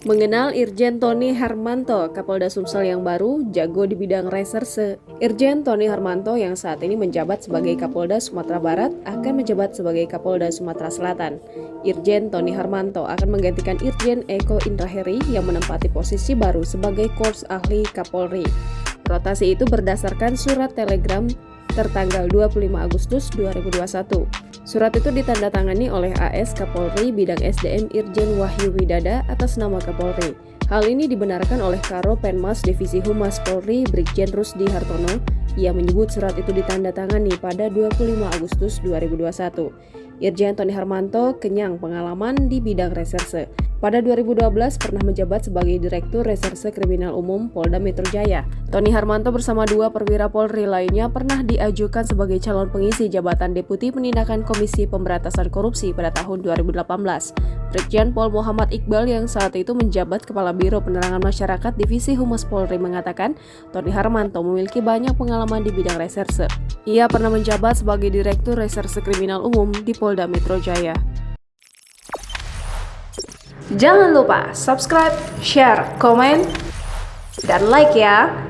Mengenal Irjen Tony Harmanto, Kapolda Sumsel yang baru, jago di bidang reserse. Irjen Tony Harmanto yang saat ini menjabat sebagai Kapolda Sumatera Barat akan menjabat sebagai Kapolda Sumatera Selatan. Irjen Tony Harmanto akan menggantikan Irjen Eko Indraheri yang menempati posisi baru sebagai Korps Ahli Kapolri. Rotasi itu berdasarkan surat telegram tertanggal 25 Agustus 2021. Surat itu ditandatangani oleh AS Kapolri Bidang SDM Irjen Wahyu Widada atas nama Kapolri. Hal ini dibenarkan oleh Karo Penmas Divisi Humas Polri Brigjen Rusdi Hartono. Ia menyebut surat itu ditandatangani pada 25 Agustus 2021. Irjen Tony Harmanto kenyang pengalaman di bidang reserse. Pada 2012 pernah menjabat sebagai Direktur Reserse Kriminal Umum Polda Metro Jaya. Tony Harmanto bersama dua perwira Polri lainnya pernah diajukan sebagai calon pengisi jabatan Deputi Penindakan Komisi Pemberantasan Korupsi pada tahun 2018. Brigjen Pol Muhammad Iqbal yang saat itu menjabat Kepala Biro Penerangan Masyarakat Divisi Humas Polri mengatakan Tony Harmanto memiliki banyak pengalaman di bidang reserse. Ia pernah menjabat sebagai Direktur Reserse Kriminal Umum di Polda Metro Jaya. Jangan lupa subscribe, share, komen, dan like ya!